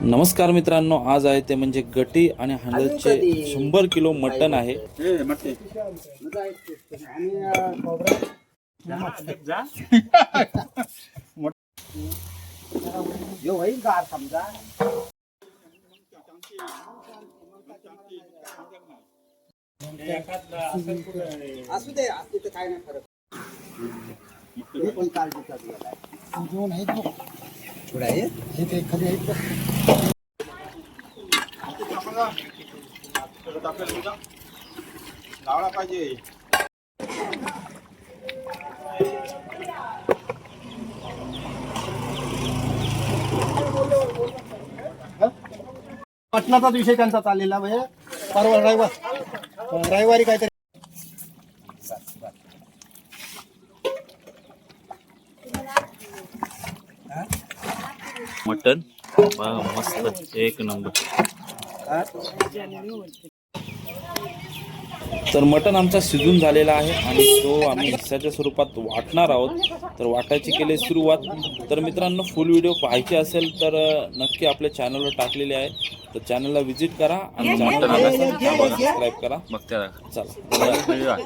नमस्कार मित्रांनो, आज आहे ते म्हणजे गटी आणि हंडलचे 100 किलो मटण आहे. असू दे तर काय नाही फरक. हे पण काळजीचा दिला आहे. दोन आहेत ना थोडा आहे हे ते खाली आहेत का लावला पाहिजे. पटणाचाच विषय त्यांचा चाललेला म्हणजे परवा रविवारी काहीतरी मटण मस्त एक नंबर. तर मटण आमचा शिजून झालेला आहे आणि तो आम्ही हिस्साच्या स्वरूपात वाटणार आहोत. तर वाटायची केली सुरुवात. तर मित्रांनो, फुल व्हिडिओ पाहायची असेल तर नक्की आपल्या चॅनलवर टाकलेले आहे, तर चॅनलला व्हिजिट करा आणि चॅनलला सबस्क्राईब करा. चला.